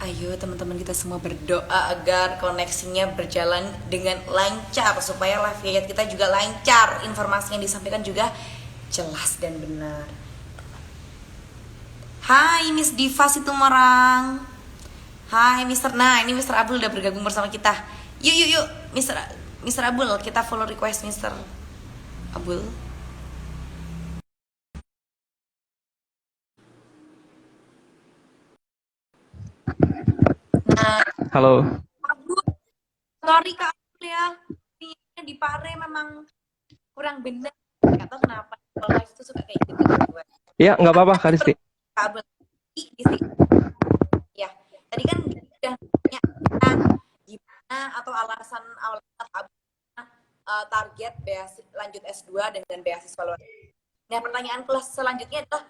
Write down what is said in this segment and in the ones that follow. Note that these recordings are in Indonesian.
Ayo teman-teman kita semua berdoa agar koneksinya berjalan dengan lancar supaya live chat kita juga lancar, informasi yang disampaikan juga jelas dan benar. Hai Miss Diva Situmorang. Hai Mister. Nah, ini Mister Abdul udah bergabung bersama kita. Yuk Mister Abdul, kita follow request Mister Abdul. Nah, Halo. Abdul, sorry Kak Abdul ya. Ini di Pare memang kurang benar. Gak tau kenapa kalau live itu suka kayak gitu. Ya, nggak apa-apa, Kak Risti. Kak Abdul di sini. Ya, tadi kan udah nanya gimana atau alasan Kak Abdul target lanjut S2 dengan beasiswa luar negeri. Nah, pertanyaan kelas selanjutnya adalah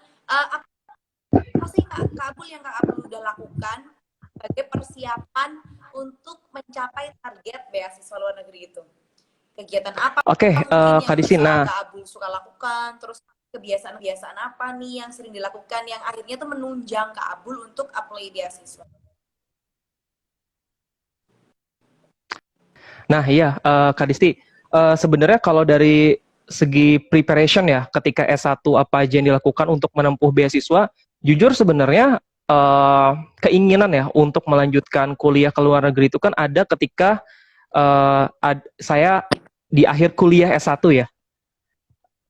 apa sih Kak Abdul yang Kak Abdul udah lakukan sebagai persiapan untuk mencapai target beasiswa luar negeri itu? Kegiatan apa? Oke, Kak Risti. Nah, Kak Abdul suka lakukan, terus kebiasaan-kebiasaan apa nih yang sering dilakukan yang akhirnya tuh menunjang Kak Abdul untuk apply beasiswa? nah iya, Kak Risti. Sebenarnya kalau dari segi preparation ya, ketika S1 apa aja yang dilakukan untuk menempuh beasiswa, jujur sebenarnya keinginan ya untuk melanjutkan kuliah ke luar negeri itu kan ada ketika saya di akhir kuliah S1 ya.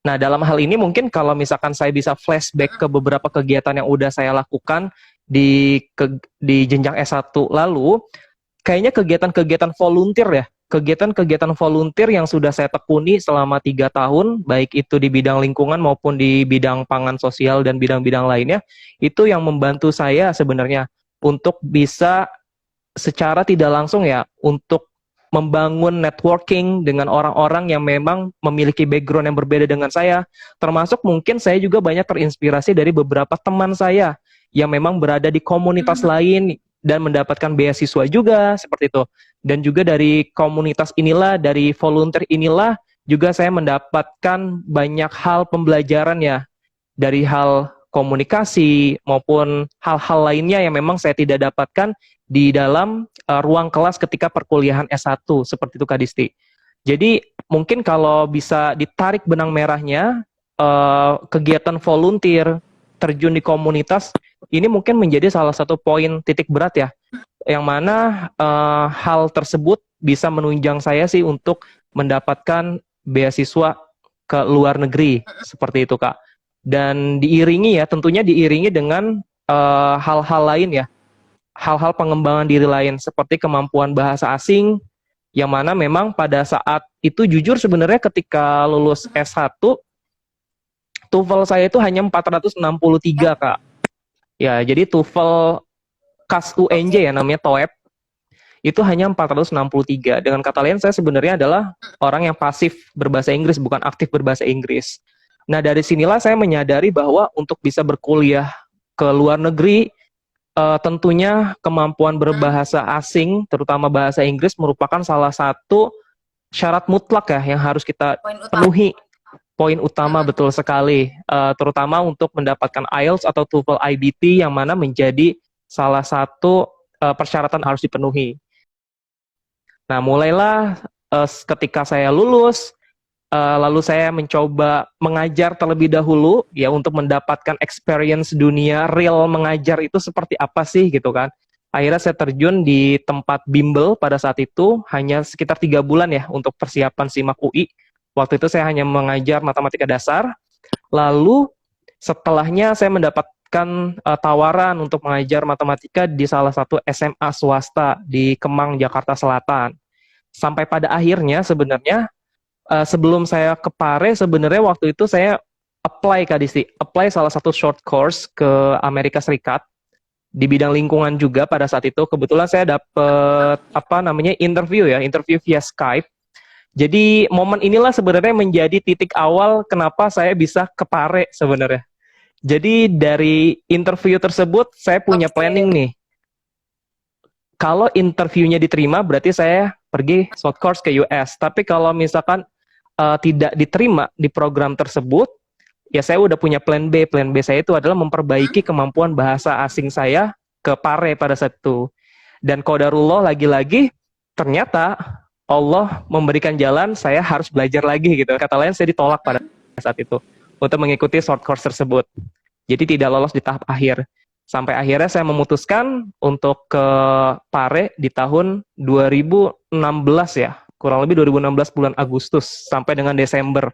Nah, dalam hal ini mungkin kalau misalkan saya bisa flashback ke beberapa kegiatan yang udah saya lakukan di jenjang S1 lalu, kayaknya kegiatan-kegiatan volunteer ya, kegiatan-kegiatan volunteer yang sudah saya tekuni selama 3 tahun, baik itu di bidang lingkungan maupun di bidang pangan sosial dan bidang-bidang lainnya, itu yang membantu saya sebenarnya untuk bisa secara tidak langsung ya, untuk membangun networking dengan orang-orang yang memang memiliki background yang berbeda dengan saya, termasuk mungkin saya juga banyak terinspirasi dari beberapa teman saya yang memang berada di komunitas lain dan mendapatkan beasiswa juga seperti itu. Dan juga dari komunitas inilah, dari volunteer inilah juga saya mendapatkan banyak hal pembelajaran ya, dari hal komunikasi maupun hal-hal lainnya yang memang saya tidak dapatkan di dalam ruang kelas ketika perkuliahan S1 seperti itu Kak Disti. Jadi mungkin kalau bisa ditarik benang merahnya, kegiatan volunteer, terjun di komunitas, ini mungkin menjadi salah satu poin titik berat ya, yang mana hal tersebut bisa menunjang saya sih untuk mendapatkan beasiswa ke luar negeri seperti itu Kak. Dan diiringi ya, tentunya diiringi dengan hal-hal lain ya, hal-hal pengembangan diri lain seperti kemampuan bahasa asing, yang mana memang pada saat itu jujur sebenarnya ketika lulus S1 TOEFL saya itu hanya 463 Kak. Ya, jadi TOEFL KAS UNJ ya, namanya TOEP, itu hanya 463. Dengan kata lain, saya sebenarnya adalah orang yang pasif berbahasa Inggris, bukan aktif berbahasa Inggris. Nah, dari sinilah saya menyadari bahwa untuk bisa berkuliah ke luar negeri, tentunya kemampuan berbahasa asing, terutama bahasa Inggris, merupakan salah satu syarat mutlak ya yang harus kita penuhi. Poin utama betul sekali, terutama untuk mendapatkan IELTS atau TOEFL IBT yang mana menjadi salah satu persyaratan harus dipenuhi. Nah, mulailah ketika saya lulus, lalu saya mencoba mengajar terlebih dahulu ya untuk mendapatkan experience dunia real mengajar itu seperti apa sih gitu kan. Akhirnya saya terjun di tempat bimbel pada saat itu hanya sekitar 3 bulan ya untuk persiapan SIMAK UI. Waktu itu saya hanya mengajar matematika dasar. Lalu setelahnya saya mendapatkan tawaran untuk mengajar matematika di salah satu SMA swasta di Kemang, Jakarta Selatan. Sampai pada akhirnya sebenarnya sebelum saya ke Pare, sebenarnya waktu itu saya apply Kak Disti, apply salah satu short course ke Amerika Serikat di bidang lingkungan juga pada saat itu. Kebetulan saya dapat interview via Skype. Jadi momen inilah sebenarnya menjadi titik awal kenapa saya bisa ke Pare sebenarnya. Jadi dari interview tersebut saya punya planning nih. Kalau interviewnya diterima berarti saya pergi short course ke US. Tapi kalau misalkan tidak diterima di program tersebut, ya saya udah punya plan B. Plan B saya itu adalah memperbaiki kemampuan bahasa asing saya ke Pare pada saat itu. Dan qadarullah lagi-lagi ternyata Allah memberikan jalan, saya harus belajar lagi gitu. Kata lain saya ditolak pada saat itu untuk mengikuti short course tersebut. Jadi tidak lolos di tahap akhir. Sampai akhirnya saya memutuskan untuk ke Pare di tahun 2016 ya. Kurang lebih 2016 bulan Agustus sampai dengan Desember.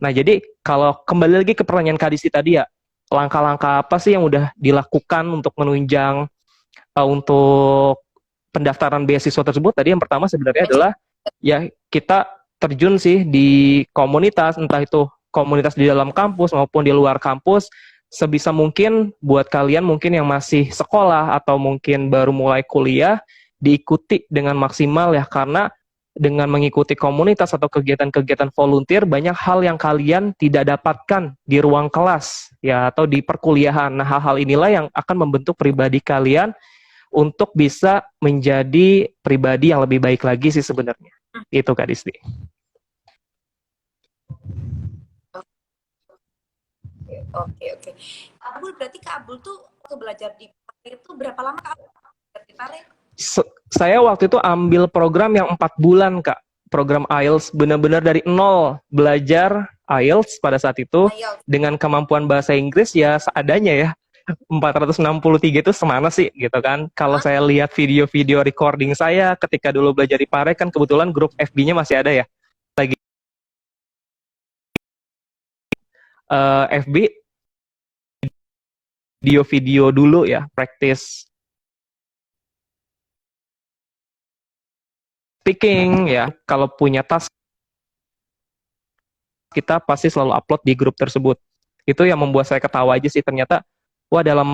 Nah, jadi kalau kembali lagi ke pertanyaan Kak Disti tadi ya, langkah-langkah apa sih yang udah dilakukan untuk menunjang untuk pendaftaran beasiswa tersebut? Tadi yang pertama sebenarnya adalah ya kita terjun sih di komunitas, entah itu komunitas di dalam kampus maupun di luar kampus, sebisa mungkin buat kalian mungkin yang masih sekolah atau mungkin baru mulai kuliah, diikuti dengan maksimal ya, karena dengan mengikuti komunitas atau kegiatan-kegiatan volunteer, banyak hal yang kalian tidak dapatkan di ruang kelas ya atau di perkuliahan. Nah, hal-hal inilah yang akan membentuk pribadi kalian untuk bisa menjadi pribadi yang lebih baik lagi sih sebenarnya. Itu Kak Disti. Oke. Abul, berarti Kak Abul tuh waktu belajar di Pare itu berapa lama Kak Abul belajar di Pare? Saya waktu itu ambil program yang 4 bulan, Kak. Program IELTS, benar-benar dari nol. Belajar IELTS pada saat itu, dengan kemampuan bahasa Inggris ya seadanya ya. 463 itu semana sih, gitu kan. Kalau saya lihat video-video recording saya ketika dulu belajar di Pare, kan kebetulan grup FB-nya masih ada ya. Lagi FB, video-video dulu ya, practice speaking ya, kalau punya task kita pasti selalu upload di grup tersebut. Itu yang membuat saya ketawa aja sih, ternyata wah dalam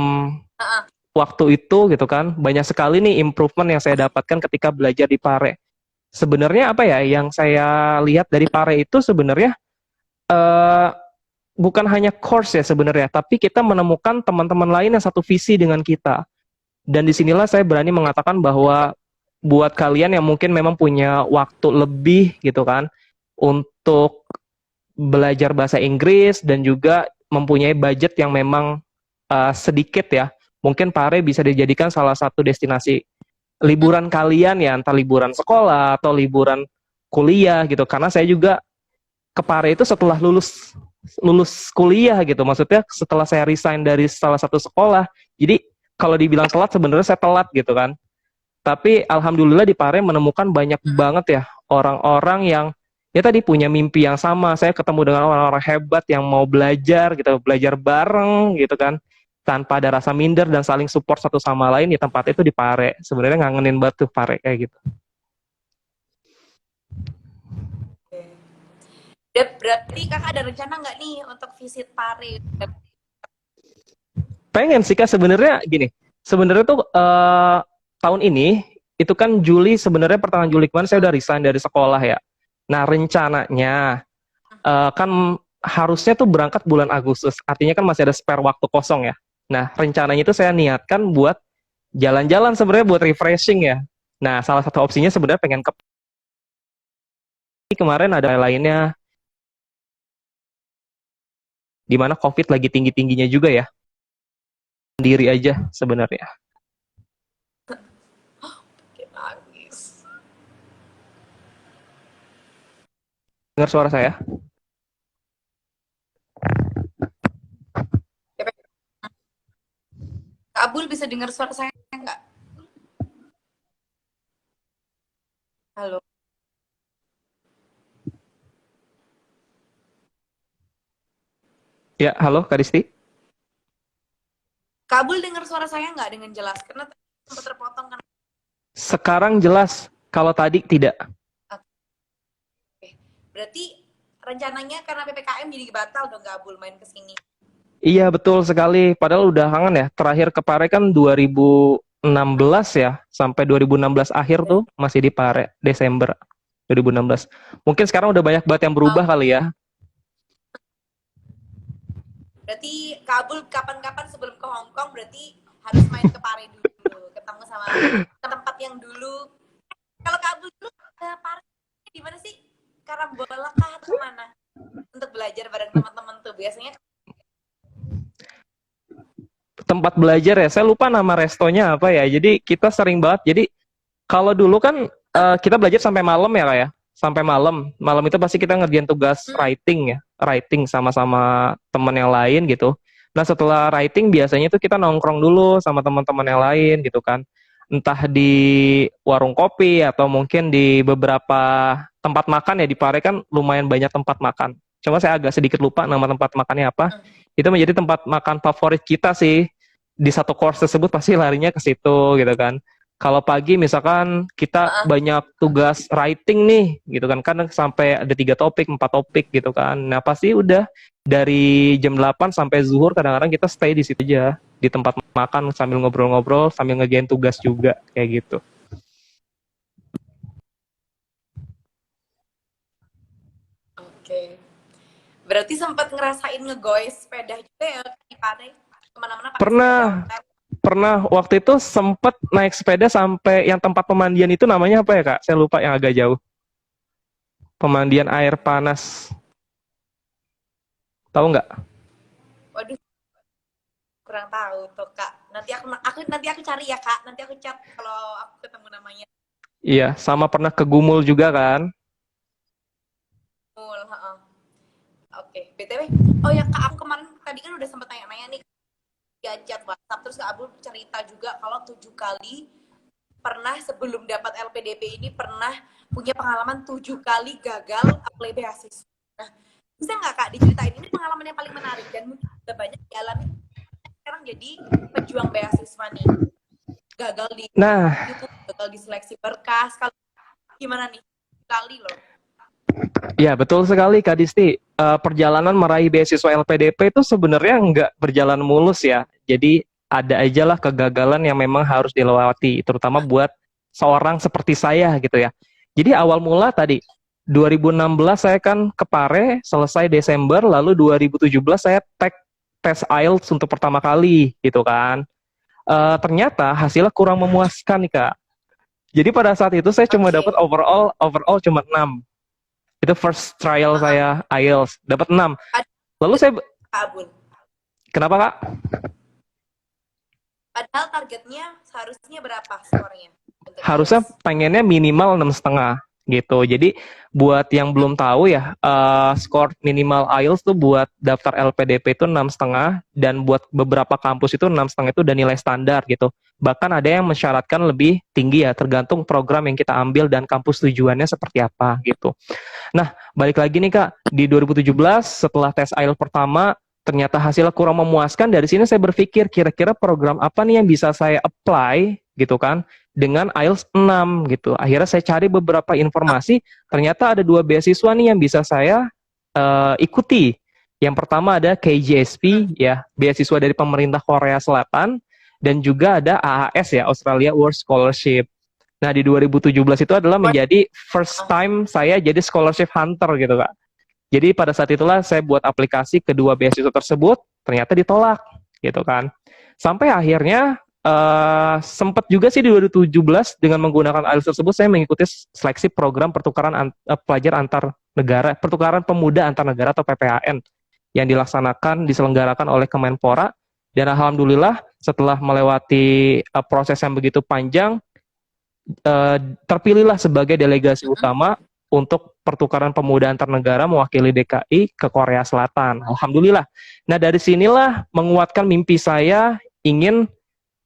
waktu itu gitu kan banyak sekali nih improvement yang saya dapatkan ketika belajar di Pare. Sebenarnya apa ya yang saya lihat dari Pare itu sebenarnya bukan hanya course ya sebenarnya, tapi kita menemukan teman-teman lain yang satu visi dengan kita. Dan disinilah saya berani mengatakan bahwa buat kalian yang mungkin memang punya waktu lebih gitu kan untuk belajar bahasa Inggris dan juga mempunyai budget yang memang sedikit ya, mungkin Pare bisa dijadikan salah satu destinasi liburan kalian ya, entah liburan sekolah atau liburan kuliah gitu. Karena saya juga ke Pare itu setelah lulus kuliah gitu, maksudnya setelah saya resign dari salah satu sekolah. Jadi kalau dibilang telat sebenarnya saya telat gitu kan. Tapi alhamdulillah di Pare menemukan banyak banget ya orang-orang yang ya tadi punya mimpi yang sama. Saya ketemu dengan orang-orang hebat yang mau belajar gitu, belajar bareng gitu kan, tanpa ada rasa minder dan saling support satu sama lain. Di tempat itu di Pare. Sebenarnya ngangenin banget tuh Pare kayak gitu. Berarti Kakak ada rencana nggak nih untuk visit Pare? Pengen sih Kak, sebenarnya gini. Sebenarnya tuh tahun ini itu kan Juli, sebenarnya pertengahan Juli kemarin saya udah resign dari sekolah ya. Nah, rencananya kan harusnya tuh berangkat bulan Agustus. Artinya kan masih ada spare waktu kosong ya. Nah, rencananya itu saya niatkan buat jalan-jalan sebenarnya buat refreshing ya. Nah, salah satu opsinya sebenarnya pengen ke kemarin ada lainnya di mana COVID lagi tinggi-tingginya juga ya. Sendiri aja sebenarnya. Nangis. Dengar suara saya? Kak Abul bisa dengar suara saya nggak? Halo. Ya, halo Kak Disti. Kak Abul dengar suara saya nggak dengan jelas? Karena sempat terpotong kan. Sekarang jelas, kalau tadi tidak. Oke. Berarti rencananya karena PPKM jadi batal dong Kak Abul main ke sini. Iya, betul sekali. Padahal udah kangen ya. Terakhir ke Pare kan 2016 ya. Sampai 2016 akhir tuh masih di Pare, Desember 2016. Mungkin sekarang udah banyak banget yang berubah kali ya. Berarti Kak Abul kapan-kapan sebelum ke Hong Kong berarti harus main ke Pare dulu. Ketemu sama tempat yang dulu. Kalau Kak Abul dulu ke Pare di mana sih? Karambola kah atau mana? Untuk belajar bareng teman-teman tuh biasanya tempat belajar ya. Saya lupa nama restonya apa ya. Jadi kita sering banget. Jadi kalau dulu kan kita belajar sampai malam ya Kak ya. Sampai malam. Malam itu pasti kita ngerjain tugas writing ya. Writing sama-sama teman yang lain gitu. Nah setelah writing biasanya tuh kita nongkrong dulu sama teman-teman yang lain gitu kan. Entah di warung kopi atau mungkin di beberapa tempat makan ya. Di Pare kan lumayan banyak tempat makan. Cuma saya agak sedikit lupa nama tempat makannya apa. Itu menjadi tempat makan favorit kita sih. Di satu course tersebut pasti larinya ke situ gitu kan. Kalau pagi misalkan kita banyak tugas writing nih gitu kan, sampai ada 3 topik, 4 topik gitu kan. Nah pasti udah dari jam 8 sampai zuhur kadang-kadang kita stay di situ aja, di tempat makan sambil ngobrol-ngobrol, sambil ngerjain tugas juga kayak gitu. Oke. Berarti sempat ngerasain ngegoes sepeda juga ya di Padang? Kemana-mana pakai Pernah, sepeda. pernah waktu itu sempet naik sepeda sampai yang tempat pemandian itu namanya apa ya Kak? Saya lupa yang agak jauh. Pemandian air panas. Tahu nggak? Waduh, kurang tahu tuh Kak. Nanti aku cari ya Kak. Nanti aku chat kalau aku ketemu namanya. Iya, sama pernah ke Gumul juga kan? Heeh. Oke, BTW. Oh ya Kak, aku kemarin tadi kan udah sempet nanya-nanya nih di chat WhatsApp, terus Kak Abul cerita juga kalau 7 kali pernah sebelum dapat LPDP ini pernah punya pengalaman 7 kali gagal apply beasiswa. Nah, bisa nggak Kak diceritain ini pengalaman yang paling menarik dan mungkin udah banyak dialami sekarang jadi pejuang beasiswa nih. Gagal di YouTube, gagal di seleksi berkas. Kalau gimana nih? Kali loh. Ya, betul sekali Kak Disti. Perjalanan meraih beasiswa LPDP itu sebenarnya nggak berjalan mulus ya. Jadi ada aja lah kegagalan yang memang harus dilewati, terutama buat seorang seperti saya gitu ya. Jadi awal mula tadi, 2016 saya kan ke Pare, selesai Desember, lalu 2017 saya tes IELTS untuk pertama kali gitu kan. Ternyata hasilnya kurang memuaskan nih Kak. Jadi pada saat itu saya cuma dapat overall cuma 6. Itu first trial saya IELTS, dapat 6. Lalu saya Abul. Kenapa Kak? Padahal targetnya seharusnya berapa skornya? Harusnya pengennya minimal 6,5 gitu. Jadi buat yang belum tahu ya, skor minimal IELTS tuh buat daftar LPDP itu 6,5 dan buat beberapa kampus itu 6,5 itu udah nilai standar gitu. Bahkan ada yang mensyaratkan lebih tinggi ya, tergantung program yang kita ambil dan kampus tujuannya seperti apa gitu. Nah, balik lagi nih Kak, di 2017 setelah tes IELTS pertama, ternyata hasilnya kurang memuaskan. Dari sini saya berpikir kira-kira program apa nih yang bisa saya apply gitu kan dengan IELTS 6 gitu. Akhirnya saya cari beberapa informasi, ternyata ada 2 beasiswa nih yang bisa saya ikuti. Yang pertama ada KJSP ya, beasiswa dari pemerintah Korea Selatan, dan juga ada AAS ya, Australia World Scholarship. Nah, di 2017 itu adalah menjadi first time saya jadi scholarship hunter gitu Kak. Jadi pada saat itulah saya buat aplikasi kedua beasiswa tersebut, ternyata ditolak gitu kan. Sampai akhirnya sempat juga sih di 2017 dengan menggunakan IELTS tersebut saya mengikuti seleksi program pertukaran pelajar antar negara, pertukaran pemuda antar negara atau PPAN yang diselenggarakan oleh Kemenpora, dan alhamdulillah setelah melewati proses yang begitu panjang, terpilihlah sebagai delegasi utama untuk pertukaran pemuda antar negara mewakili DKI ke Korea Selatan. Alhamdulillah. Nah, dari sinilah menguatkan mimpi saya ingin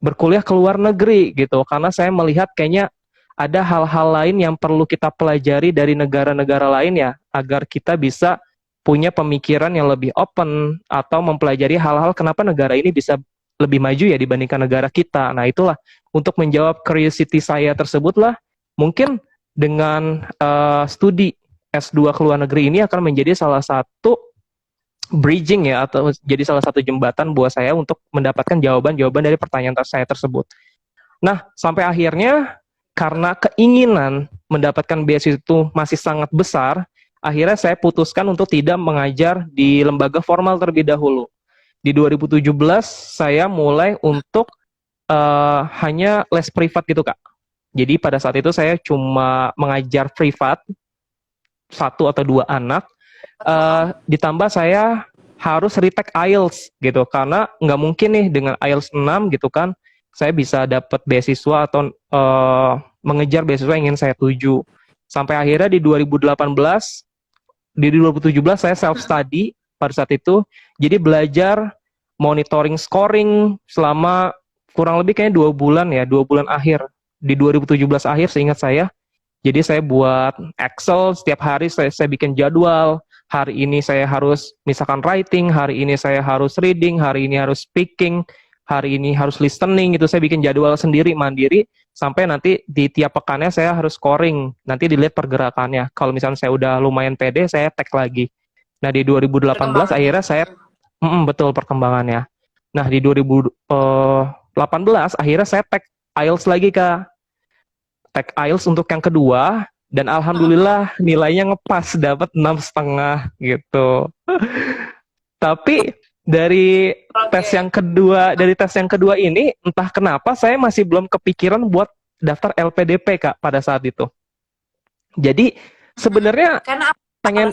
berkuliah ke luar negeri gitu, karena saya melihat kayaknya ada hal-hal lain yang perlu kita pelajari dari negara-negara lain ya, agar kita bisa punya pemikiran yang lebih open atau mempelajari hal-hal kenapa negara ini bisa lebih maju ya dibandingkan negara kita. Nah, itulah untuk menjawab curiosity saya tersebutlah mungkin dengan studi S2 ke luar negeri ini akan menjadi salah satu bridging ya, atau jadi salah satu jembatan buat saya untuk mendapatkan jawaban-jawaban dari pertanyaan saya tersebut. Nah, sampai akhirnya karena keinginan mendapatkan beasiswa itu masih sangat besar, akhirnya saya putuskan untuk tidak mengajar di lembaga formal terlebih dahulu. Di 2017 saya mulai untuk hanya les privat gitu Kak. Jadi pada saat itu saya cuma mengajar privat 1 atau 2 anak, ditambah saya harus retake IELTS gitu, karena nggak mungkin nih dengan IELTS 6 gitu kan saya bisa dapat beasiswa atau mengejar beasiswa yang ingin saya tuju. Sampai akhirnya di 2018, di 2017 saya self study pada saat itu, jadi belajar monitoring scoring selama kurang lebih kayaknya 2 bulan ya, 2 bulan akhir di 2017 akhir seingat saya. Jadi saya buat Excel setiap hari, saya bikin jadwal. Hari ini saya harus misalkan writing, hari ini saya harus reading, hari ini harus speaking, hari ini harus listening gitu. Saya bikin jadwal sendiri mandiri sampai nanti di tiap pekannya saya harus scoring. Nanti dilihat pergerakannya. Kalau misalnya saya udah lumayan pede, saya tag lagi. Nah, di 2018 Perkembangannya. akhirnya saya betul perkembangannya. Nah, di 2018 akhirnya saya tag IELTS lagi, Kak. Tag IELTS untuk yang kedua, dan alhamdulillah nilainya ngepas, dapat 6,5 gitu. Tapi dari tes Oke. yang kedua, ini entah kenapa saya masih belum kepikiran buat daftar LPDP, Kak, pada saat itu. Jadi sebenarnya Karena apa? pengen,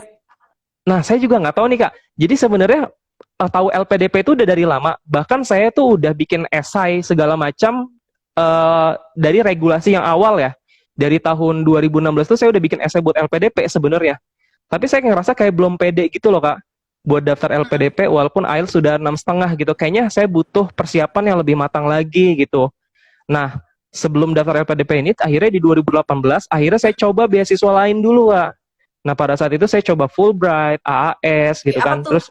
nah saya juga nggak tahu nih, Kak. Jadi sebenarnya tahu LPDP itu udah dari lama. Bahkan saya tuh udah bikin esai segala macam dari regulasi yang awal ya. Dari tahun 2016 tuh saya udah bikin esai buat LPDP sebenarnya. Tapi saya ngerasa kayak belum pede gitu loh, Kak, buat daftar LPDP walaupun IELTS sudah 6,5 gitu. Kayaknya saya butuh persiapan yang lebih matang lagi gitu. Nah, sebelum daftar LPDP ini, akhirnya di 2018, akhirnya saya coba beasiswa lain dulu, Kak. Nah, pada saat itu saya coba Fulbright, AAS gitu Apa kan. tuh? Terus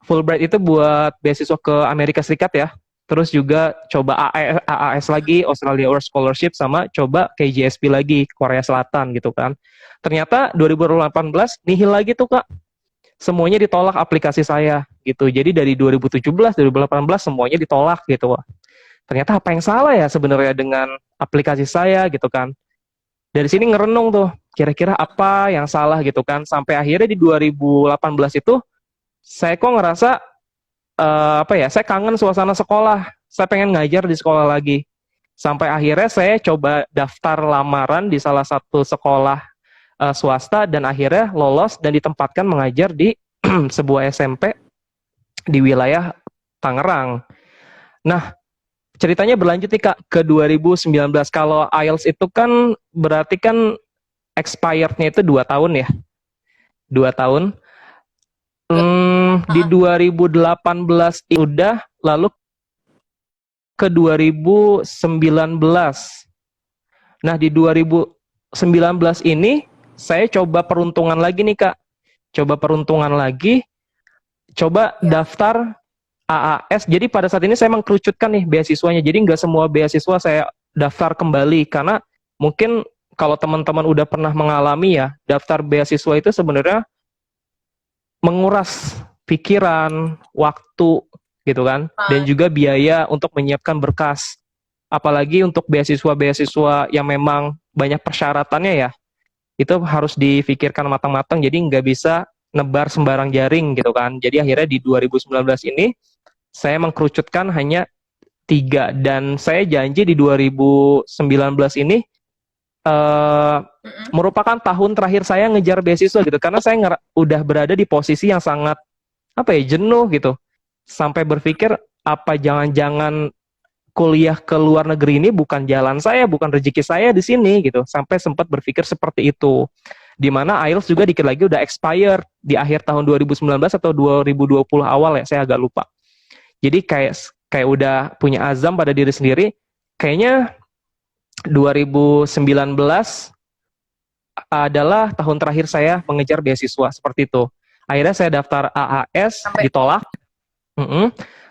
Fulbright itu buat beasiswa ke Amerika Serikat ya. Terus juga coba AAS lagi, Australia World Scholarship, sama coba KJSP lagi, Korea Selatan gitu kan. Ternyata 2018 nihil lagi tuh, Kak. Semuanya ditolak aplikasi saya gitu. Jadi dari 2017, 2018 semuanya ditolak gitu. Ternyata apa yang salah ya sebenarnya dengan aplikasi saya gitu kan. Dari sini ngerenung tuh, kira-kira apa yang salah gitu kan. Sampai akhirnya di 2018 itu saya kok ngerasa apa ya, saya kangen suasana sekolah. Saya pengen ngajar di sekolah lagi. Sampai akhirnya saya coba daftar lamaran di salah satu sekolah swasta dan akhirnya lolos dan ditempatkan mengajar di sebuah SMP di wilayah Tangerang. Nah, ceritanya berlanjut nih, Kak, ke 2019. Kalau IELTS itu kan berarti kan expirednya itu 2 tahun ya. 2 tahun. Di 2018 udah, lalu ke 2019. Nah, di 2019 ini saya coba peruntungan lagi nih, Kak. Coba peruntungan lagi, coba Ya. daftar AAS. Jadi pada saat ini saya mengkerucutkan nih beasiswanya. Jadi nggak semua beasiswa saya daftar kembali, karena mungkin kalau teman-teman udah pernah mengalami ya, daftar beasiswa itu sebenarnya menguras pikiran, waktu gitu kan, dan juga biaya untuk menyiapkan berkas. Apalagi untuk beasiswa-beasiswa yang memang banyak persyaratannya ya, itu harus difikirkan matang-matang, jadi nggak bisa nebar sembarang jaring gitu kan. Jadi akhirnya di 2019 ini saya mengkerucutkan hanya 3, dan saya janji di 2019 ini uh, merupakan tahun terakhir saya ngejar beasiswa gitu, karena saya udah berada di posisi yang sangat apa ya, jenuh gitu, sampai berpikir apa jangan-jangan kuliah ke luar negeri ini bukan jalan saya, bukan rezeki saya di sini gitu, sampai sempat berpikir seperti itu. Dimana IELTS juga dikit lagi udah expire di akhir tahun 2019 atau 2020 awal ya, saya agak lupa. Jadi kayak udah punya azam pada diri sendiri, kayaknya 2019 adalah tahun terakhir saya mengejar beasiswa seperti itu. Akhirnya saya daftar AAS, Sampai ditolak.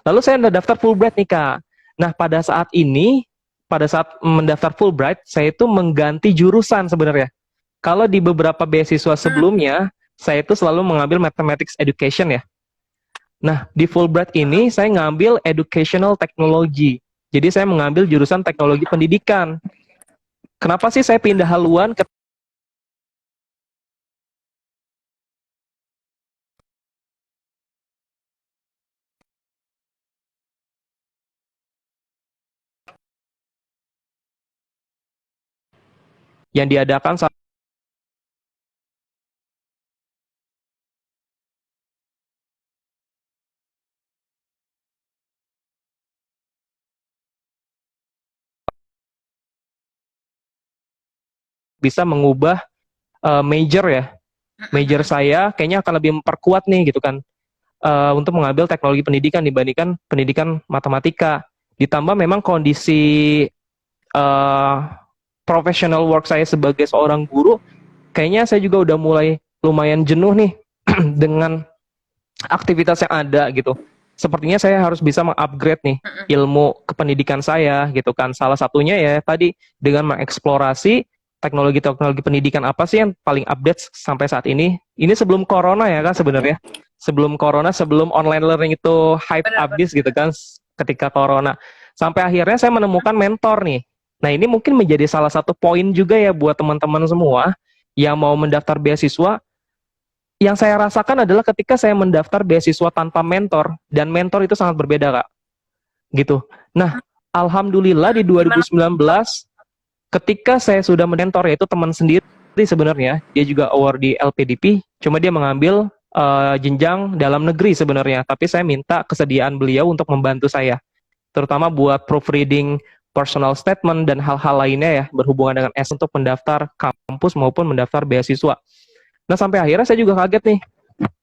Lalu saya daftar Fulbright nih, Kak. Nah, pada saat ini, pada saat mendaftar Fulbright, saya itu mengganti jurusan sebenarnya. Kalau di beberapa beasiswa sebelumnya, saya itu selalu mengambil Mathematics Education ya. Nah, di Fulbright ini saya ngambil Educational Technology. Jadi saya mengambil jurusan teknologi pendidikan. Kenapa sih saya pindah haluan ke yang diadakan bisa mengubah major ya. Major saya kayaknya akan lebih memperkuat nih gitu kan, untuk mengambil teknologi pendidikan dibandingkan pendidikan matematika. Ditambah memang kondisi uh, professional work saya sebagai seorang guru, kayaknya saya juga udah mulai lumayan jenuh nih dengan aktivitas yang ada gitu. Sepertinya saya harus bisa mengupgrade nih ilmu kependidikan saya gitu kan. Salah satunya ya tadi dengan mengeksplorasi teknologi-teknologi pendidikan apa sih yang paling update sampai saat ini. Ini sebelum corona ya kan sebenarnya. Sebelum corona, sebelum online learning itu hype abis gitu kan ketika corona. Sampai akhirnya saya menemukan mentor nih. Nah, ini mungkin menjadi salah satu poin juga ya buat teman-teman semua yang mau mendaftar beasiswa. Yang saya rasakan adalah ketika saya mendaftar beasiswa tanpa mentor, dan mentor itu sangat berbeda, Kak. Gitu. Nah, alhamdulillah di 2019, ketika saya sudah mentor, yaitu teman sendiri sebenarnya, dia juga award di LPDP, cuma dia mengambil jenjang dalam negeri sebenarnya, tapi saya minta kesediaan beliau untuk membantu saya, terutama buat proofreading personal statement dan hal-hal lainnya ya, berhubungan dengan untuk mendaftar kampus maupun mendaftar beasiswa. Nah, sampai akhirnya saya juga kaget nih,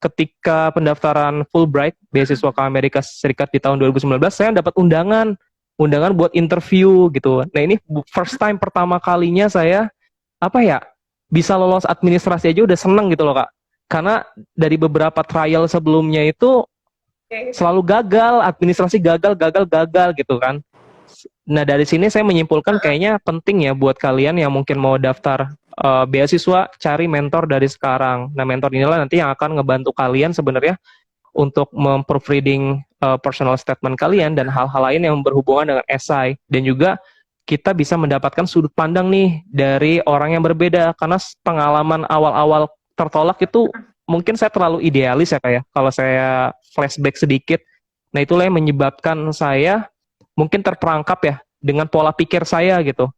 ketika pendaftaran Fulbright, beasiswa ke Amerika Serikat di tahun 2019, saya dapat undangan buat interview gitu. Nah, ini first time pertama kalinya saya, bisa lolos administrasi aja udah seneng gitu loh, Kak. Karena dari beberapa trial sebelumnya itu selalu gagal, administrasi gagal gitu kan. Nah, dari sini saya menyimpulkan kayaknya penting ya buat kalian yang mungkin mau daftar beasiswa, cari mentor dari sekarang. Nah, mentor inilah nanti yang akan ngebantu kalian sebenarnya untuk memproofreading personal statement kalian dan hal-hal lain yang berhubungan dengan esai. Dan juga kita bisa mendapatkan sudut pandang nih dari orang yang berbeda, karena pengalaman awal-awal tertolak itu mungkin saya terlalu idealis ya, kayak kalau saya flashback sedikit. Nah, itulah yang menyebabkan saya mungkin terperangkap ya dengan pola pikir saya gitu.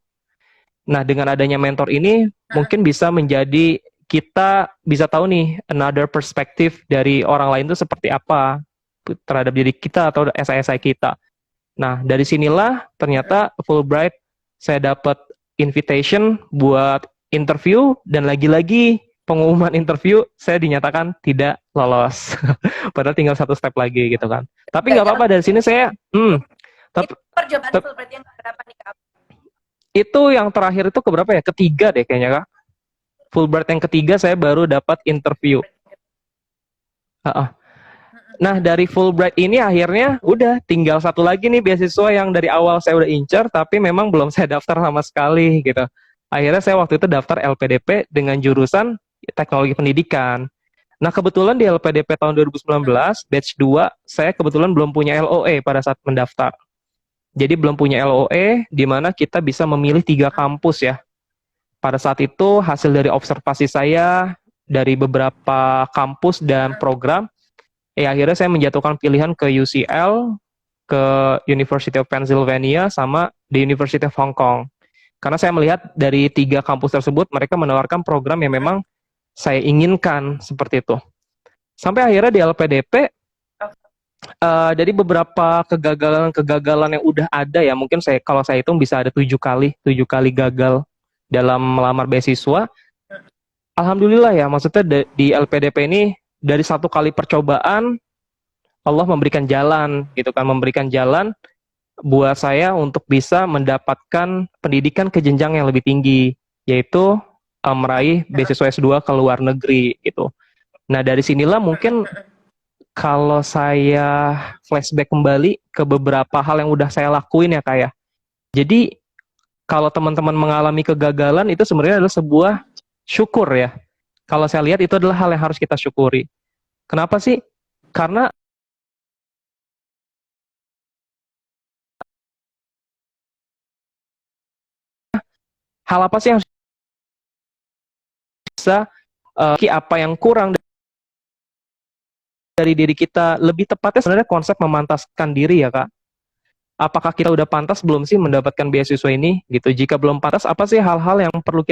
Nah, dengan adanya mentor ini mungkin bisa menjadi kita bisa tahu nih another perspective dari orang lain itu seperti apa terhadap diri kita atau esai-esai kita. Nah, dari sinilah ternyata Fulbright saya dapat invitation buat interview, dan lagi-lagi pengumuman interview saya dinyatakan tidak lolos. Padahal tinggal satu step lagi gitu kan. Tapi nggak apa-apa, dari sini saya itu percobaan Fulbright yang berapa nih, Kak? Itu yang terakhir itu keberapa ya? Ketiga deh kayaknya, Kak. Fulbright yang ketiga saya baru dapat interview. Nah, dari Fulbright ini akhirnya udah tinggal satu lagi nih beasiswa yang dari awal saya udah incer, tapi memang belum saya daftar sama sekali gitu. Akhirnya saya waktu itu daftar LPDP dengan jurusan teknologi pendidikan. Nah, kebetulan di LPDP tahun 2019, batch 2, saya kebetulan belum punya LOE pada saat mendaftar. Jadi belum punya LOE, di mana kita bisa memilih 3 kampus ya. Pada saat itu, hasil dari observasi saya dari beberapa kampus dan program, akhirnya saya menjatuhkan pilihan ke UCL, ke University of Pennsylvania, sama di University of Hong Kong. Karena saya melihat dari 3 kampus tersebut, mereka menawarkan program yang memang saya inginkan, seperti itu. Sampai akhirnya di LPDP, dari beberapa kegagalan yang udah ada ya, mungkin kalau saya hitung bisa ada 7 kali gagal dalam melamar beasiswa. Alhamdulillah ya, maksudnya di LPDP ini, dari 1 kali percobaan, Allah memberikan jalan, gitu kan, memberikan jalan buat saya untuk bisa mendapatkan pendidikan ke jenjang yang lebih tinggi, yaitu meraih beasiswa S2 ke luar negeri, gitu. Nah, dari sinilah mungkin kalau saya flashback kembali ke beberapa hal yang udah saya lakuin ya, kayak. Jadi, kalau teman-teman mengalami kegagalan, itu sebenarnya adalah sebuah syukur ya. Kalau saya lihat itu adalah hal yang harus kita syukuri. Kenapa sih? Karena hal apa sih yang bisa apa yang kurang dari diri kita? Lebih tepatnya sebenarnya konsep memantaskan diri ya, Kak. Apakah kita udah pantas belum sih mendapatkan beasiswa ini? Gitu. Jika belum pantas, apa sih hal-hal yang perlu kita